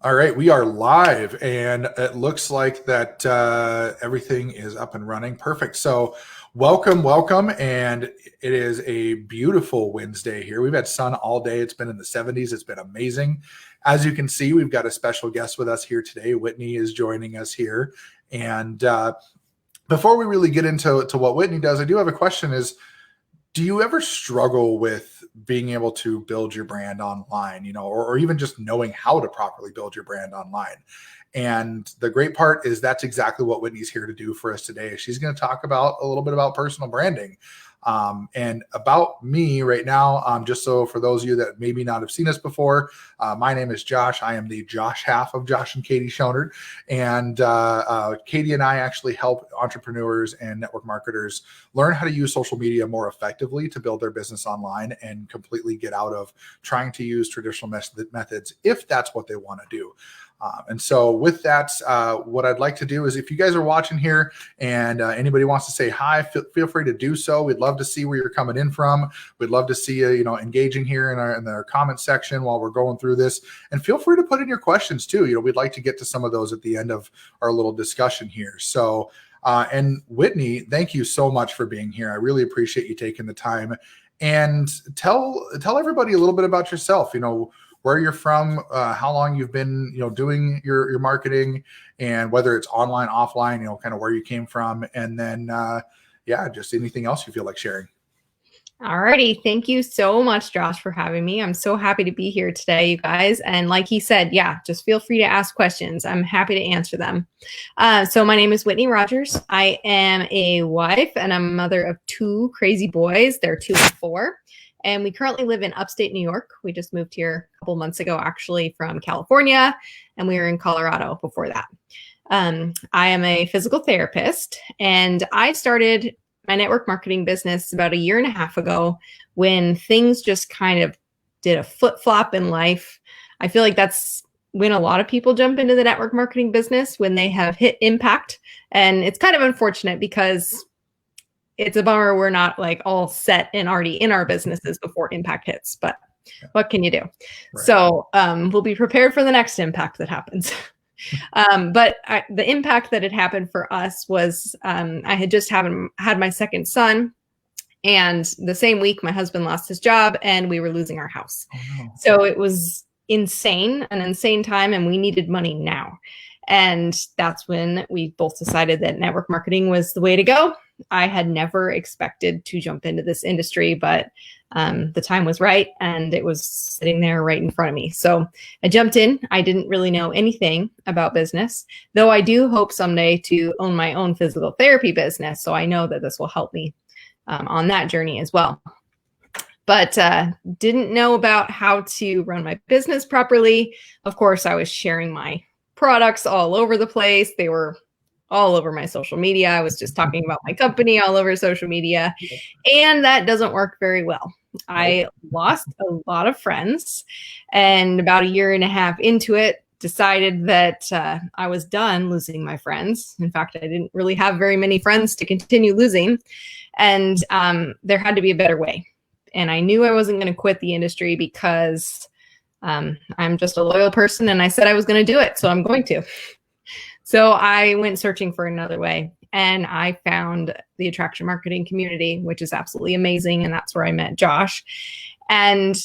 All right, we are live, and it looks like that everything is up and running. Perfect. So, welcome, and it is a beautiful Wednesday here. We've had sun all day. It's been in the 70s. It's been amazing. As you can see, we've got a special guest with us here today. Whitney is joining us here, and before we really get into what Whitney does, I do have a question: do you ever struggle with being able to build your brand online, or even just knowing how to properly build your brand online? And the great part is that's exactly what Whitney's here to do for us today. She's going to talk about a little bit about personal branding. And about me right now, just so for those of you that maybe not have seen us before, my name is Josh. I am the Josh half of Josh and Katie Schonert. And Katie and I actually help entrepreneurs and network marketers learn how to use social media more effectively to build their business online and completely get out of trying to use traditional methods if that's what they want to do. And so with that, what I'd like to do is if you guys are watching here and anybody wants to say hi, feel free to do so. We'd love to see where you're coming in from. We'd love to see you, engaging here in our comment section while we're going through this. And feel free to put in your questions too. We'd like to get to some of those at the end of our little discussion here. So, and Whitney, thank you so much for being here. I really appreciate you taking the time. And tell everybody a little bit about yourself. Where you're from, how long you've been, doing your marketing, and whether it's online, offline, kind of where you came from, and then, just anything else you feel like sharing. Alrighty. Thank you so much, Josh, for having me. I'm so happy to be here today, you guys. And like he said, just feel free to ask questions. I'm happy to answer them. So my name is Whitney Rogers. I am a wife and a mother of two crazy boys. They're 2 and 4. And we currently live in upstate New York. We just moved here a couple months ago, actually, from California, and we were in Colorado before that. I am a physical therapist, and I started my network marketing business about 1.5 years ago when things just kind of did a flip-flop in life. I feel like that's when a lot of people jump into the network marketing business, when they have hit impact. And it's kind of unfortunate because it's a bummer we're not like all set and already in our businesses before impact hits, but what can you do? Right. So we'll be prepared for the next impact that happens. But the impact that had happened for us was I had just had my second son, and the same week my husband lost his job and we were losing our house. Oh, no. So it was an insane time, and we needed money now. And that's when we both decided that network marketing was the way to go. I had never expected to jump into this industry, but the time was right and it was sitting there right in front of me. So I jumped in. I didn't really know anything about business, though I do hope someday to own my own physical therapy business. So I know that this will help me on that journey as well. But didn't know about how to run my business properly. Of course, I was sharing my products all over the place. They were all over my social media. I was just talking about my company all over social media, and that doesn't work very well. I lost a lot of friends, and about 1.5 years into it, decided that I was done losing my friends. In fact, I didn't really have very many friends to continue losing, and there had to be a better way. And I knew I wasn't going to quit the industry because I'm just a loyal person, and I said I was going to do it, so I'm going to. So I went searching for another way, and I found the attraction marketing community, which is absolutely amazing. And that's where I met Josh. And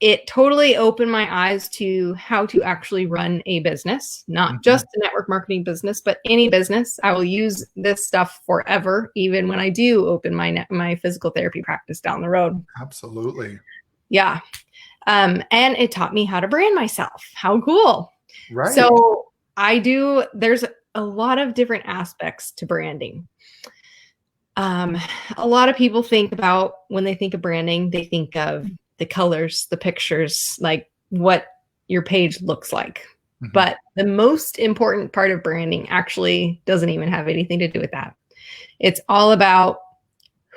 it totally opened my eyes to how to actually run a business, not just a network marketing business, but any business. I will use this stuff forever, even when I do open my physical therapy practice down the road. Absolutely. Yeah. And it taught me how to brand myself. How cool. Right. So there's a lot of different aspects to branding. A lot of people when they think of branding, they think of the colors, the pictures, like what your page looks like. Mm-hmm. But the most important part of branding actually doesn't even have anything to do with that. It's all about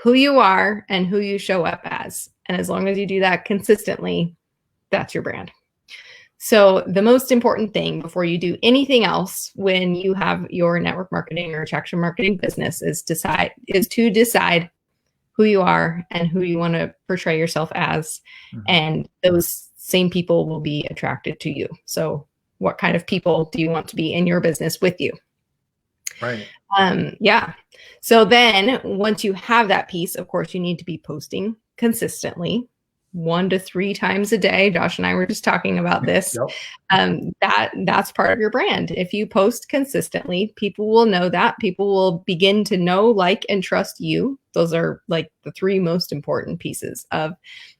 who you are and who you show up as. And as long as you do that consistently, that's your brand. So the most important thing before you do anything else when you have your network marketing or attraction marketing business is to decide who you are and who you want to portray yourself as. Mm-hmm. And those same people will be attracted to you. So what kind of people do you want to be in your business with you? Right. Yeah. So then once you have that piece, of course, you need to be posting consistently 1 to 3 times a day. Josh and I were just talking about this. Yep. That's part of your brand. If you post consistently, people will know that. People will begin to know, like, and trust you. Those are like the 3 most important pieces of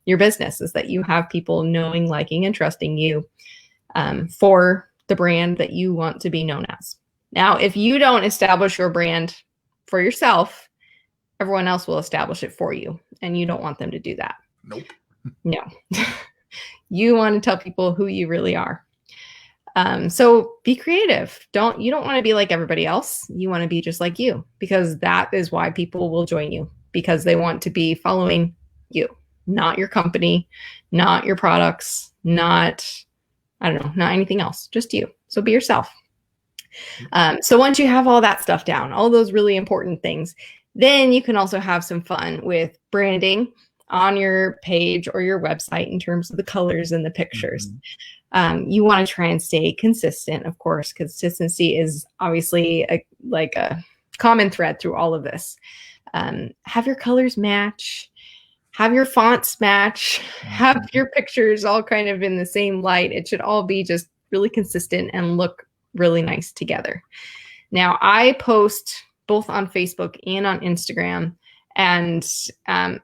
your business, is that you have people knowing, liking, and trusting you for the brand that you want to be known as. Now, if you don't establish your brand for yourself, everyone else will establish it for you, and you don't want them to do that. Nope. No. You want to tell people who you really are. So be creative. You don't want to be like everybody else. You want to be just like you, because that is why people will join you, because they want to be following you, not your company, not your products, not anything else, just you. So be yourself. So once you have all that stuff down, all those really important things, then you can also have some fun with branding on your page or your website in terms of the colors and the pictures. You want to try and stay consistent, of course. Consistency is obviously a common thread through all of this. Have your colors match, have your fonts match, have your pictures all kind of in the same light. It should all be just really consistent and look really nice together. Now, I post both on Facebook and on Instagram, and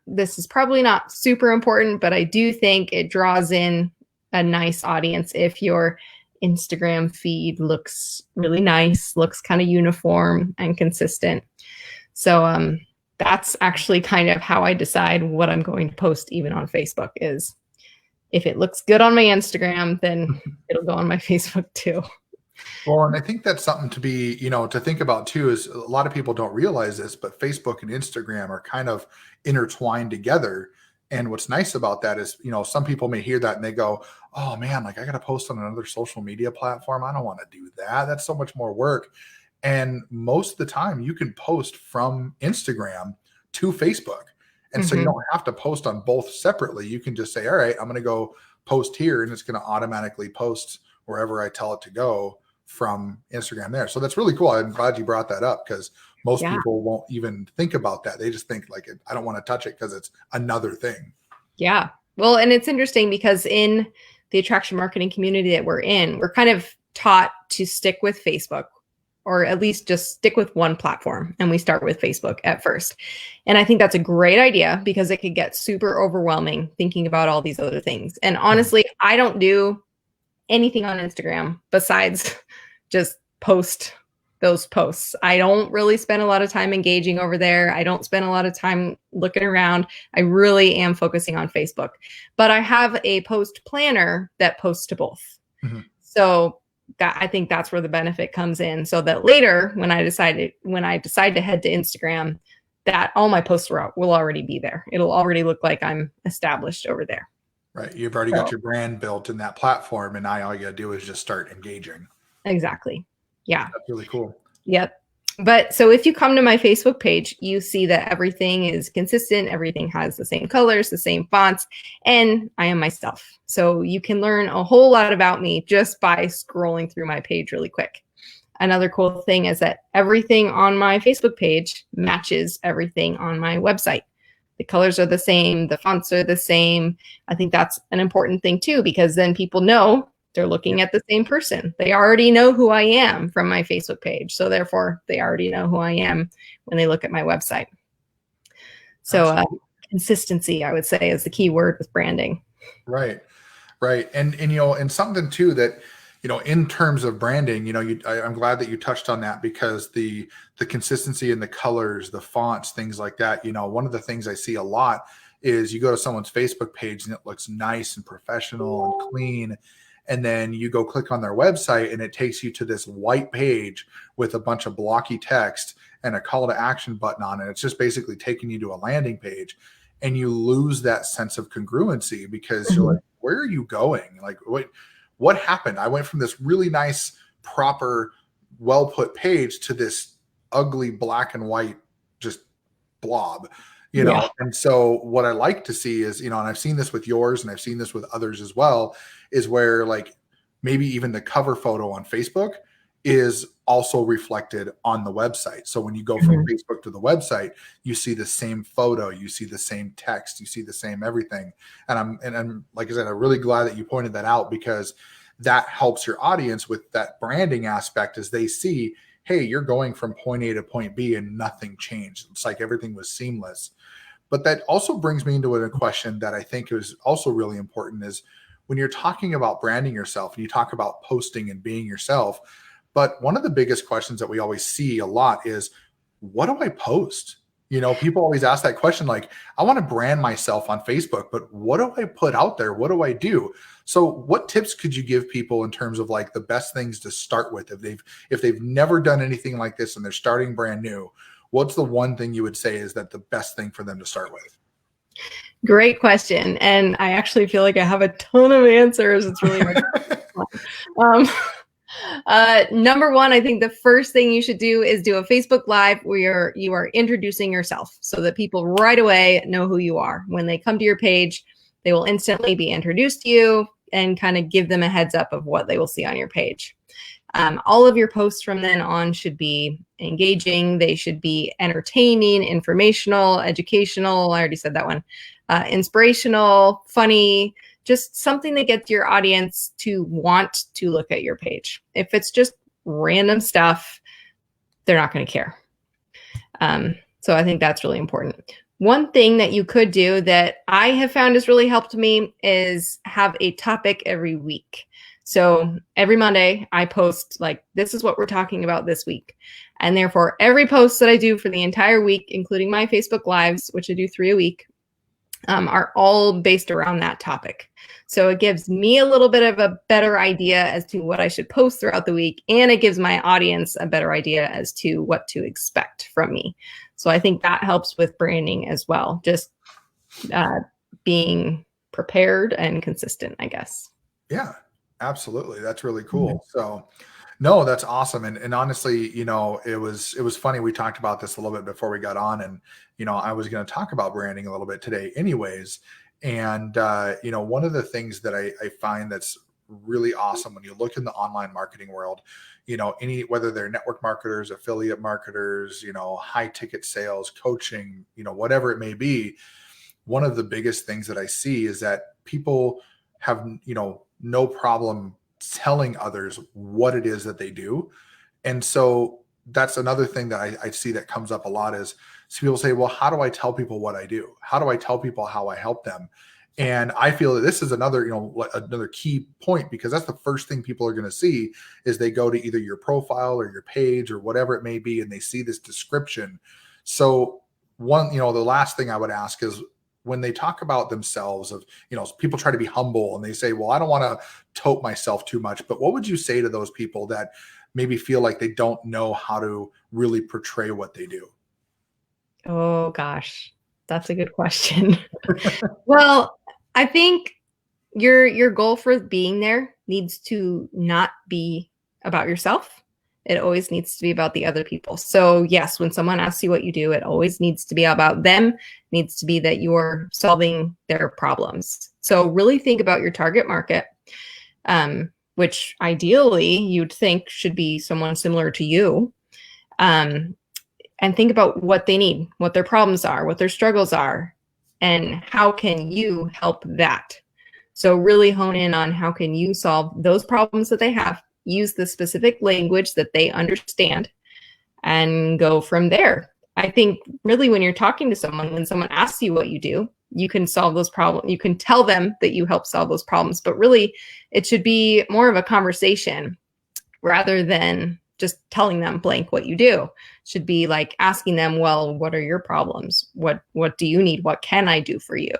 this is probably not super important, but I do think it draws in a nice audience if your Instagram feed looks really nice, looks kind of uniform and consistent. So that's actually kind of how I decide what I'm going to post even on Facebook. Is if it looks good on my Instagram, then it'll go on my Facebook too. Well, and I think that's something to be, to think about too, is a lot of people don't realize this, but Facebook and Instagram are kind of intertwined together. And what's nice about that is, some people may hear that and they go, oh man, like I got to post on another social media platform. I don't want to do that. That's so much more work. And most of the time you can post from Instagram to Facebook. And so you don't have to post on both separately. You can just say, all right, I'm going to go post here, and it's going to automatically post wherever I tell it to go from Instagram there. So that's really cool. I'm glad you brought that up, because most people won't even think about that. They just think like, I don't want to touch it because it's another thing. Yeah. Well, and it's interesting because in the attraction marketing community that we're in, we're kind of taught to stick with Facebook, or at least just stick with one platform. And we start with Facebook at first. And I think that's a great idea, because it could get super overwhelming thinking about all these other things. And honestly, I don't do anything on Instagram besides just post those posts. I don't really spend a lot of time engaging over there. I don't spend a lot of time looking around. I really am focusing on Facebook. But I have a post planner that posts to both. So that, I think that's where the benefit comes in, so that later when I decide to head to Instagram, that all my posts will already be there. It'll already look like I'm established over there. Right. You've already got your brand built in that platform, and now all you got to do is just start engaging. Exactly. Yeah. That's really cool. Yep. But so if you come to my Facebook page, you see that everything is consistent. Everything has the same colors, the same fonts, and I am myself. So you can learn a whole lot about me just by scrolling through my page really quick. Another cool thing is that everything on my Facebook page matches everything on my website. The colors are the same. The fonts are the same. I think that's an important thing too, because then people know they're looking at the same person. They already know who I am from my Facebook page. So therefore, they already know who I am when they look at my website. So consistency, I would say, is the key word with branding. Right. Right. And something too that, in terms of branding, I'm glad that you touched on that, because the consistency in the colors, the fonts, things like that, one of the things I see a lot is you go to someone's Facebook page and it looks nice and professional and clean. And then you go click on their website and it takes you to this white page with a bunch of blocky text and a call to action button on it. It's just basically taking you to a landing page, and you lose that sense of congruency, because you're like, where are you going? Like, what happened? I went from this really nice, proper, well put page to this ugly black and white just blob, And so what I like to see is, and I've seen this with yours and I've seen this with others as well, is where like maybe even the cover photo on Facebook is also reflected on the website. So when you go from Mhm. Facebook to the website, you see the same photo, you see the same text, you see the same everything. And I'm like I said, I'm really glad that you pointed that out, because that helps your audience with that branding aspect, as they see, hey, you're going from point A to point B and nothing changed. It's like everything was seamless. But that also brings me into a question that I think is also really important, is when you're talking about branding yourself and you talk about posting and being yourself. But one of the biggest questions that we always see a lot is, what do I post? People always ask that question, like, I want to brand myself on Facebook, but what do I put out there? What do I do? So what tips could you give people in terms of like the best things to start with if they've never done anything like this and they're starting brand new? What's the one thing you would say is that the best thing for them to start with? Great question. And I actually feel like I have a ton of answers. It's really hard. Um, number one, I think the first thing you should do is do a Facebook Live where you are introducing yourself so that people right away know who you are. When they come to your page, they will instantly be introduced to you and kind of give them a heads up of what they will see on your page. All of your posts from then on should be engaging. They should be entertaining, informational, educational. I already said that one. Inspirational, funny, just something that gets your audience to want to look at your page. If it's just random stuff, they're not going to care. So I think that's really important. One thing that you could do that I have found has really helped me is have a topic every week. So every Monday I post like, this is what we're talking about this week. And therefore every post that I do for the entire week, including my Facebook Lives, which I do 3 a week, are all based around that topic. So it gives me a little bit of a better idea as to what I should post throughout the week. And it gives my audience a better idea as to what to expect from me. So I think that helps with branding as well. Just being prepared and consistent, I guess. Yeah, absolutely. That's really Mhm. cool. So, no, that's awesome. And honestly, it was funny. We talked about this a little bit before we got on, and I was going to talk about branding a little bit today, anyways. And one of the things that I find that's really awesome when you look in the online marketing world, whether they're network marketers, affiliate marketers, high ticket sales, coaching, whatever it may be, one of the biggest things that I see is that people have, no problem telling others what it is that they do. And so that's another thing that I see that comes up a lot is, so people say, well, how do I tell people what I do? How do I tell people how I help them? And I feel that this is another key point, because that's the first thing people are going to see is they go to either your profile or your page or whatever it may be, and they see this description. So the last thing I would ask is, when they talk about themselves, of people try to be humble and they say, well, I don't want to tote myself too much, but what would you say to those people that maybe feel like they don't know how to really portray what they do? Oh gosh, that's a good question. Well, I think your goal for being there needs to not be about yourself. It always needs to be about the other people. So yes, when someone asks you what you do, it always needs to be about them. It needs to be that you're solving their problems. So really think about your target market, which ideally you'd think should be someone similar to you. Um, and think about what they need, what their problems are, what their struggles are, and how can you help that. So really hone in on how can you solve those problems that they have, use the specific language that they understand, and go from there. I think really when you're talking to someone, when someone asks you what you do, you can solve those problems. You can tell them that you help solve those problems, but really it should be more of a conversation rather than just telling them blank what you do. It should be like asking them, well, what are your problems? What do you need? What can I do for you?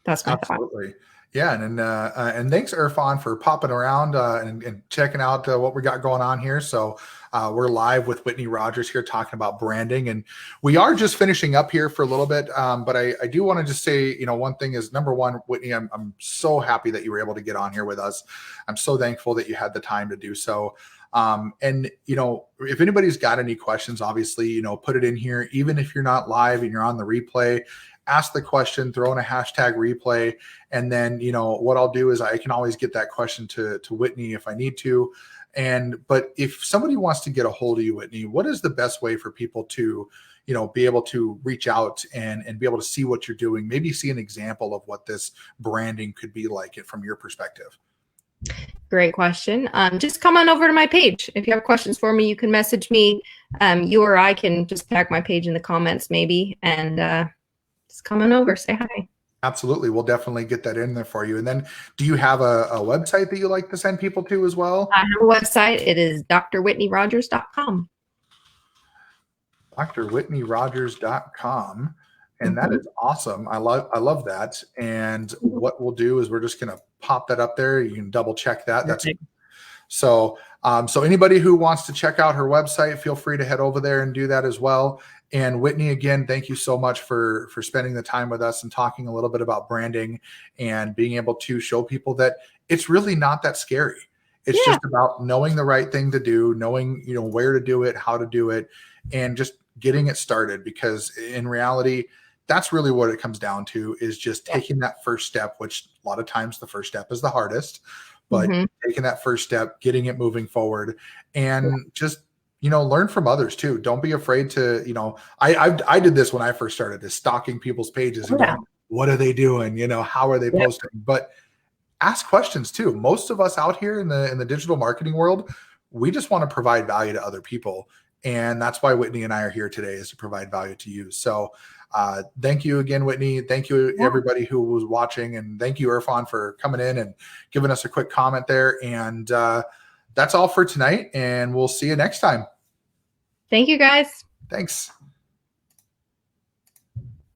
That's my thought. Absolutely. Yeah. And thanks, Irfan, for popping around and checking out what we got going on here. So we're live with Whitney Rogers here talking about branding. And we are just finishing up here for a little bit. But I do want to just say, one thing is, number one, Whitney, I'm so happy that you were able to get on here with us. I'm so thankful that you had the time to do so. And if anybody's got any questions, obviously, put it in here, even if you're not live and you're on the replay. ask the question, throw in a hashtag replay. And then, what I'll do is I can always get that question to Whitney if I need to. But if somebody wants to get a hold of you, Whitney, what is the best way for people to, be able to reach out and be able to see what you're doing, maybe see an example of what this branding could be like it from your perspective? Great question. Just come on over to my page. If you have questions for me, you can message me. You or I can just tag my page in the comments maybe, and just come on over, say hi. Absolutely. We'll definitely get that in there for you. And then do you have a website that you like to send people to as well? I have a website. It is drwhitneyrogers.com. drwhitneyrogers.com. And that is awesome. I love that. And what we'll do is we're just going to pop that up there. You can double check that. That's so anybody who wants to check out her website, feel free to head over there and do that as well. And Whitney, again, thank you so much for spending the time with us and talking a little bit about branding and being able to show people that it's really not that scary. It's just about knowing the right thing to do, knowing, where to do it, how to do it, and just getting it started. Because in reality, that's really what it comes down to, is just taking that first step, which a lot of times the first step is the hardest, but taking that first step, getting it moving forward, and just, learn from others too. Don't be afraid to, I did this when I first started, is stalking people's pages and going, what are they doing? How are they posting? But ask questions too. Most of us out here in the digital marketing world, we just want to provide value to other people. And that's why Whitney and I are here today, is to provide value to you. So thank you again, Whitney. Thank you, everybody who was watching. And thank you, Irfan, for coming in and giving us a quick comment there. And that's all for tonight. And we'll see you next time. Thank you, guys. Thanks.